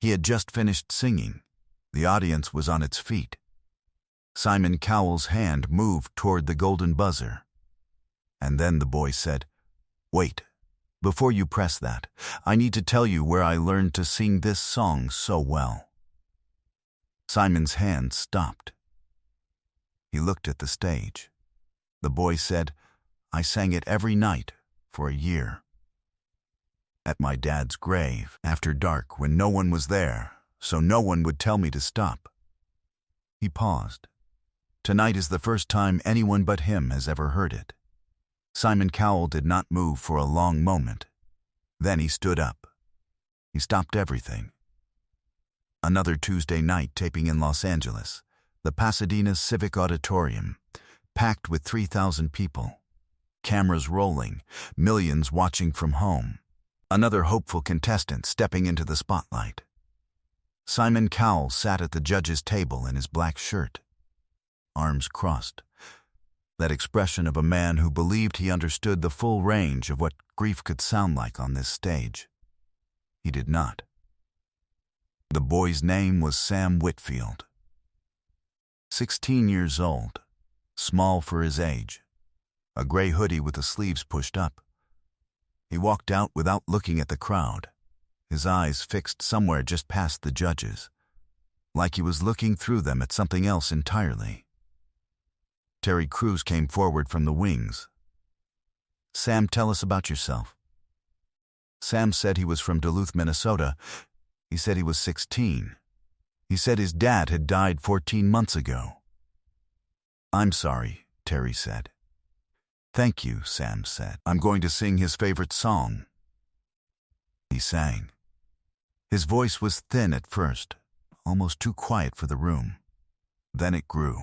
He had just finished singing. The audience was on its feet. Simon Cowell's hand moved toward the golden buzzer. And then the boy said, "Wait, before you press that, I need to tell you where I learned to sing this song so well." Simon's hand stopped. He looked at the stage. The boy said, "I sang it every night for a year. At my dad's grave, after dark when no one was there, so no one would tell me to stop." He paused. Tonight is the first time anyone but him has ever heard it. Simon Cowell did not move for a long moment. Then he stood up. He stopped everything. Another Tuesday night taping in Los Angeles, the Pasadena Civic Auditorium, packed with 3,000 people. Cameras rolling, millions watching from home. Another hopeful contestant stepping into the spotlight. Simon Cowell sat at the judge's table in his black shirt, arms crossed. That expression of a man who believed he understood the full range of what grief could sound like on this stage. He did not. The boy's name was Sam Whitfield. 16 years old, small for his age, a gray hoodie with the sleeves pushed up. He walked out without looking at the crowd, his eyes fixed somewhere just past the judges, like he was looking through them at something else entirely. Terry Crews came forward from the wings. "Sam, tell us about yourself." Sam said he was from Duluth, Minnesota. He said he was 16. He said his dad had died 14 months ago. "I'm sorry," Terry said. "Thank you," Sam said. "I'm going to sing his favorite song." He sang. His voice was thin at first, almost too quiet for the room. Then it grew.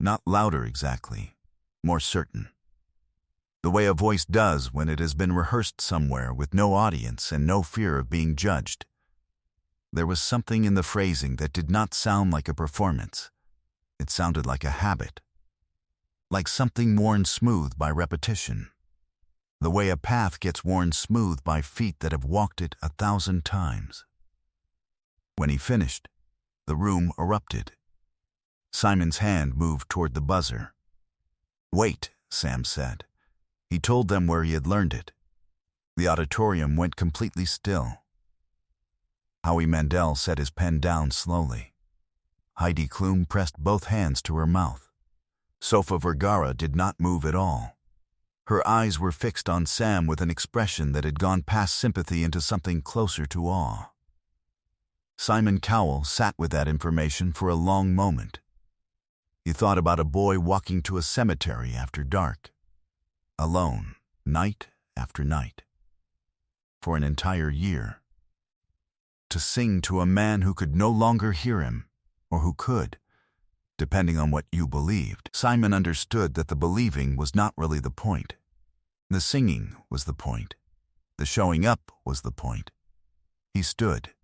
Not louder exactly, more certain. The way a voice does when it has been rehearsed somewhere with no audience and no fear of being judged. There was something in the phrasing that did not sound like a performance. It sounded like a habit. Like something worn smooth by repetition. The way a path gets worn smooth by feet that have walked it 1,000 times. When he finished, the room erupted. Simon's hand moved toward the buzzer. "Wait," Sam said. He told them where he had learned it. The auditorium went completely still. Howie Mandel set his pen down slowly. Heidi Klum pressed both hands to her mouth. Sofia Vergara did not move at all. Her eyes were fixed on Sam with an expression that had gone past sympathy into something closer to awe. Simon Cowell sat with that information for a long moment. He thought about a boy walking to a cemetery after dark, alone, night after night, for an entire year. To sing to a man who could no longer hear him, or who could, depending on what you believed. Simon understood that the believing was not really the point. The singing was the point. The showing up was the point. He stood.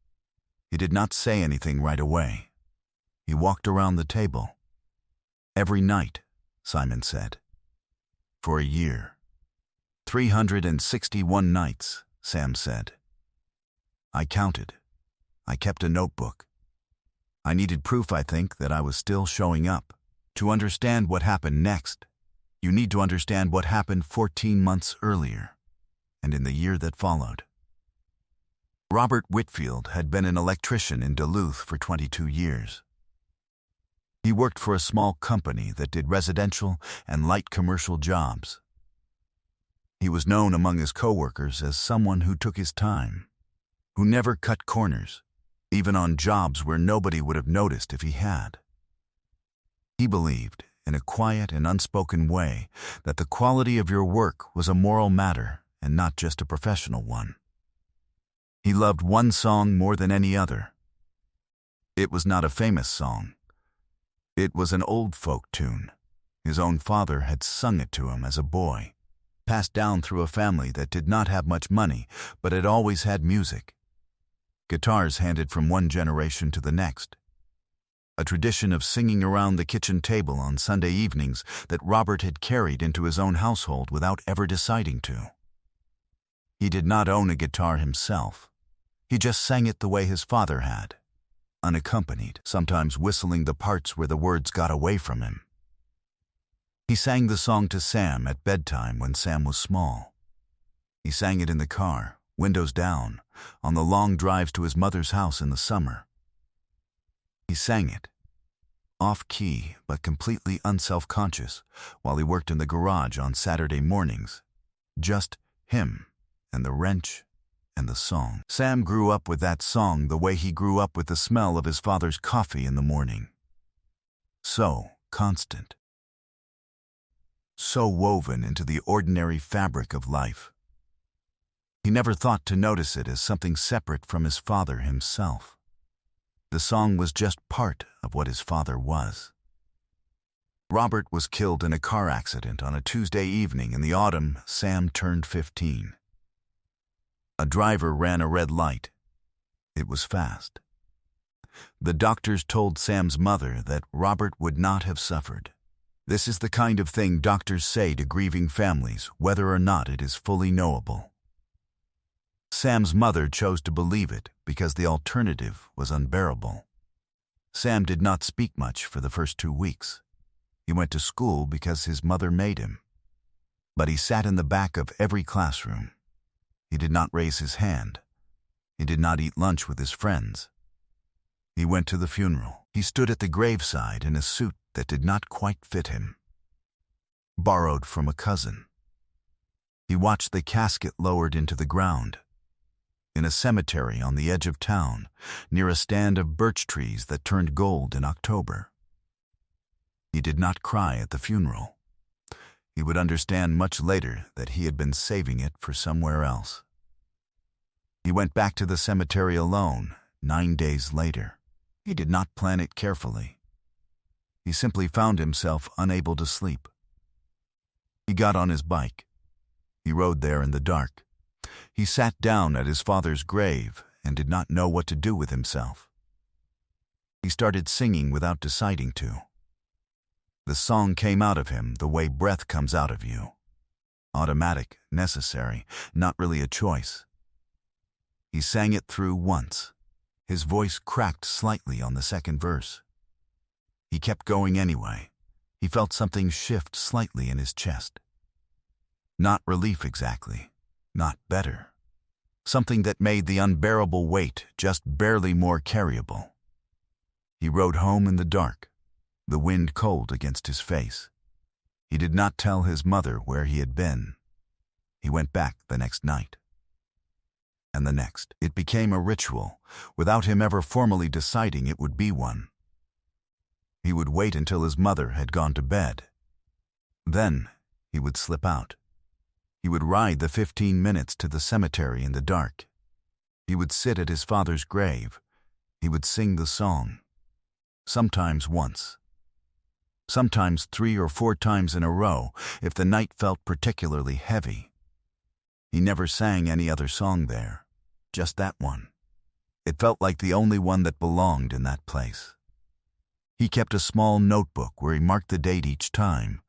He did not say anything right away. He walked around the table. "Every night," Simon said. "For a year. 361 nights," Sam said. "I counted. I kept a notebook. I needed proof, I think, that I was still showing up. To understand what happened next, you need to understand what happened 14 months earlier, and in the year that followed." Robert Whitfield had been an electrician in Duluth for 22 years. He worked for a small company that did residential and light commercial jobs. He was known among his coworkers as someone who took his time, who never cut corners, even on jobs where nobody would have noticed if he had. He believed, in a quiet and unspoken way, that the quality of your work was a moral matter and not just a professional one. He loved one song more than any other. It was not a famous song. It was an old folk tune. His own father had sung it to him as a boy, passed down through a family that did not have much money, but had always had music. Guitars handed from one generation to the next. A tradition of singing around the kitchen table on Sunday evenings that Robert had carried into his own household without ever deciding to. He did not own a guitar himself. He just sang it the way his father had, unaccompanied, sometimes whistling the parts where the words got away from him. He sang the song to Sam at bedtime when Sam was small. He sang it in the car, windows down, on the long drives to his mother's house in the summer. He sang it, off-key but completely unself-conscious, while he worked in the garage on Saturday mornings. Just him and the wrench and the song. Sam grew up with that song the way he grew up with the smell of his father's coffee in the morning. So constant. So woven into the ordinary fabric of life. He never thought to notice it as something separate from his father himself. The song was just part of what his father was. Robert was killed in a car accident on a Tuesday evening in the autumn Sam turned 15. A driver ran a red light. It was fast. The doctors told Sam's mother that Robert would not have suffered. This is the kind of thing doctors say to grieving families, whether or not it is fully knowable. Sam's mother chose to believe it because the alternative was unbearable. Sam did not speak much for the first 2 weeks. He went to school because his mother made him. But he sat in the back of every classroom. He did not raise his hand. He did not eat lunch with his friends. He went to the funeral. He stood at the graveside in a suit that did not quite fit him, borrowed from a cousin. He watched the casket lowered into the ground, in a cemetery on the edge of town, near a stand of birch trees that turned gold in October. He did not cry at the funeral. He would understand much later that he had been saving it for somewhere else. He went back to the cemetery alone 9 days later. He did not plan it carefully. He simply found himself unable to sleep. He got on his bike. He rode there in the dark. He sat down at his father's grave and did not know what to do with himself. He started singing without deciding to. The song came out of him the way breath comes out of you. Automatic, necessary, not really a choice. He sang it through once. His voice cracked slightly on the second verse. He kept going anyway. He felt something shift slightly in his chest. Not relief exactly, not better. Something that made the unbearable weight just barely more carryable. He rode home in the dark, the wind cold against his face. He did not tell his mother where he had been. He went back the next night. And the next. It became a ritual, without him ever formally deciding it would be one. He would wait until his mother had gone to bed. Then he would slip out. He would ride the 15 minutes to the cemetery in the dark. He would sit at his father's grave. He would sing the song. Sometimes once. Sometimes 3 or 4 times in a row if the night felt particularly heavy. He never sang any other song there, just that one. It felt like the only one that belonged in that place. He kept a small notebook where he marked the date each time,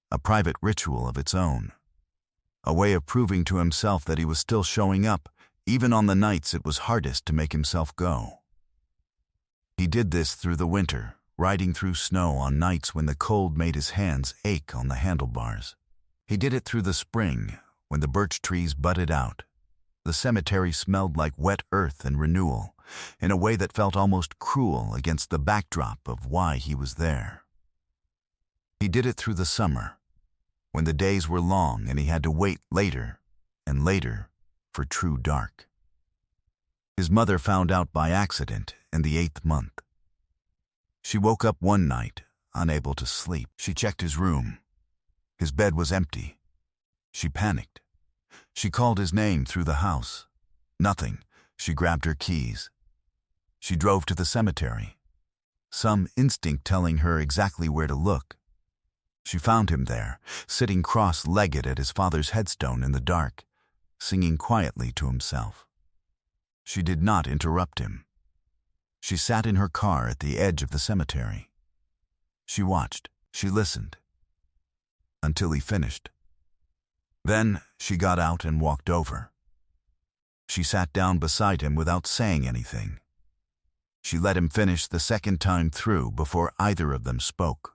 a private ritual of its own, a way of proving to himself that he was still showing up, even on the nights it was hardest to make himself go. He did this through the winter, riding through snow on nights when the cold made his hands ache on the handlebars. He did it through the spring, when the birch trees budded out. The cemetery smelled like wet earth and renewal, in a way that felt almost cruel against the backdrop of why he was there. He did it through the summer, when the days were long and he had to wait later and later for true dark. His mother found out by accident in the 8th month. She woke up one night, unable to sleep. She checked his room. His bed was empty. She panicked. She called his name through the house. Nothing. She grabbed her keys. She drove to the cemetery, some instinct telling her exactly where to look. She found him there, sitting cross-legged at his father's headstone in the dark, singing quietly to himself. She did not interrupt him. She sat in her car at the edge of the cemetery. She watched, she listened, until he finished. Then she got out and walked over. She sat down beside him without saying anything. She let him finish the second time through before either of them spoke.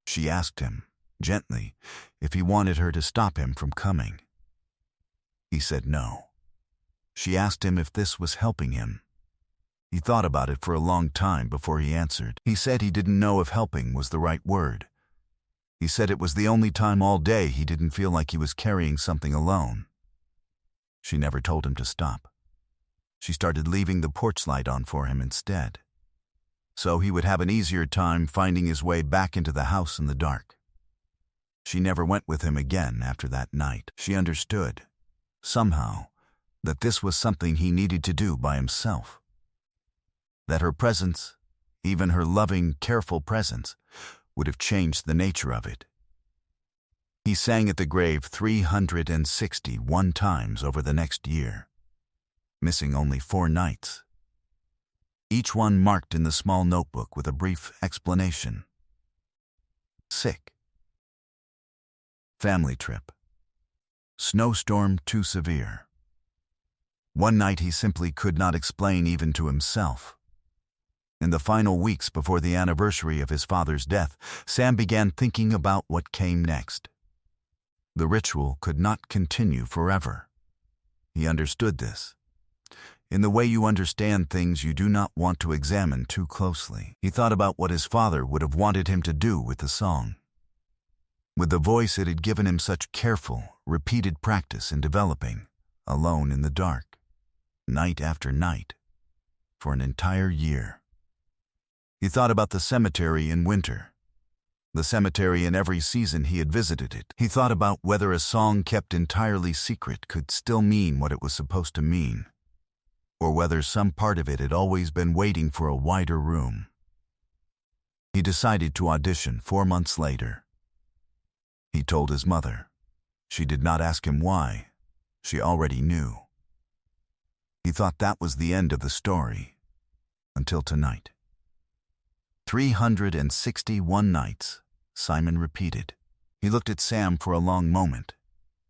She asked him, gently, if he wanted her to stop him from coming. He said no. She asked him if this was helping him. He thought about it for a long time before he answered. He said he didn't know if helping was the right word. He said it was the only time all day he didn't feel like he was carrying something alone. She never told him to stop. She started leaving the porch light on for him instead, so he would have an easier time finding his way back into the house in the dark. She never went with him again after that night. She understood, somehow, that this was something he needed to do by himself. That her presence, even her loving, careful presence, would have changed the nature of it. He sang at the grave 361 times over the next year, missing only 4 nights. Each one marked in the small notebook with a brief explanation. Sick. Family trip. Snowstorm too severe. One night he simply could not explain even to himself. In the final weeks before the anniversary of his father's death, Sam began thinking about what came next. The ritual could not continue forever. He understood this. In the way you understand things you do not want to examine too closely. He thought about what his father would have wanted him to do with the song. With the voice it had given him such careful, repeated practice in developing, alone in the dark, night after night, for an entire year. He thought about the cemetery in winter, the cemetery in every season he had visited it. He thought about whether a song kept entirely secret could still mean what it was supposed to mean, or whether some part of it had always been waiting for a wider room. He decided to audition 4 months later. He told his mother. She did not ask him why. She already knew. He thought that was the end of the story, until tonight. 361 nights, Simon repeated. He looked at Sam for a long moment.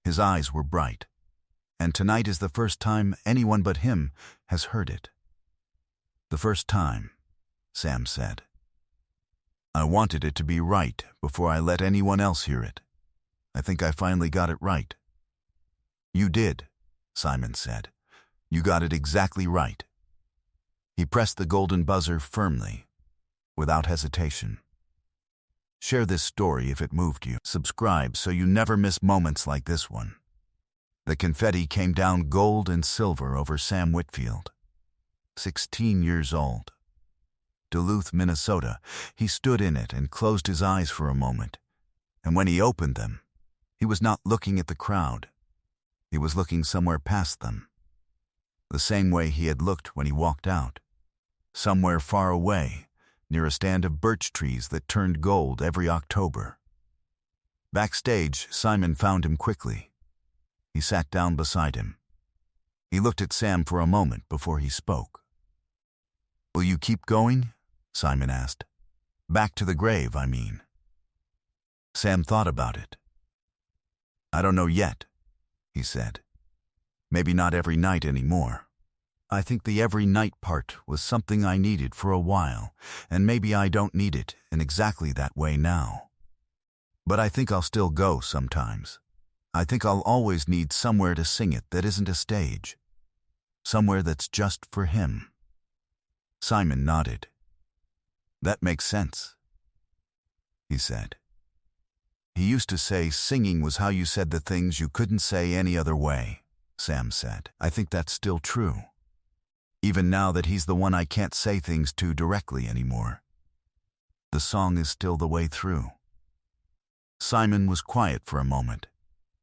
His eyes were bright. And tonight is the first time anyone but him has heard it. The first time, Sam said. I wanted it to be right before I let anyone else hear it. I think I finally got it right. You did, Simon said. You got it exactly right. He pressed the golden buzzer firmly, without hesitation. Share this story if it moved you. Subscribe so you never miss moments like this one. The confetti came down gold and silver over Sam Whitfield, 16 years old. Duluth, Minnesota. He stood in it and closed his eyes for a moment, and when he opened them, he was not looking at the crowd. He was looking somewhere past them, the same way he had looked when he walked out, somewhere far away, near a stand of birch trees that turned gold every October. Backstage, Simon found him quickly. He sat down beside him. He looked at Sam for a moment before he spoke. Will you keep going? Simon asked. Back to the grave, I mean. Sam thought about it. I don't know yet, he said. Maybe not every night anymore. I think the every night part was something I needed for a while, and maybe I don't need it in exactly that way now. But I think I'll still go sometimes. I think I'll always need somewhere to sing it that isn't a stage. Somewhere that's just for him. Simon nodded. That makes sense, he said. He used to say singing was how you said the things you couldn't say any other way, Sam said. I think that's still true. Even now that he's the one I can't say things to directly anymore. The song is still the way through. Simon was quiet for a moment.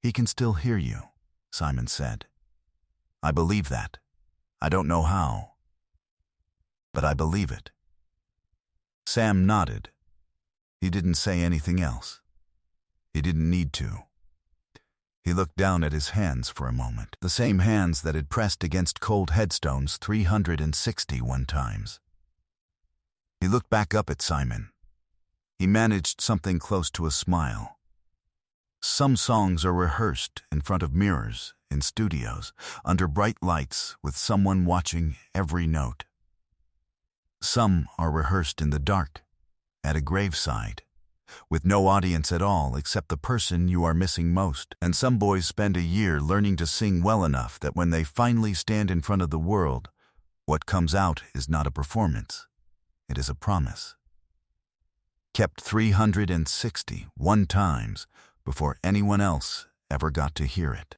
He can still hear you, Simon said. I believe that. I don't know how, but I believe it. Sam nodded. He didn't say anything else. He didn't need to. He looked down at his hands for a moment, the same hands that had pressed against cold headstones 361 times. He looked back up at Simon. He managed something close to a smile. Some songs are rehearsed in front of mirrors in studios, under bright lights with someone watching every note. Some are rehearsed in the dark, at a graveside, with no audience at all except the person you are missing most. And some boys spend a year learning to sing well enough that when they finally stand in front of the world, what comes out is not a performance, it is a promise. Kept 361 times before anyone else ever got to hear it.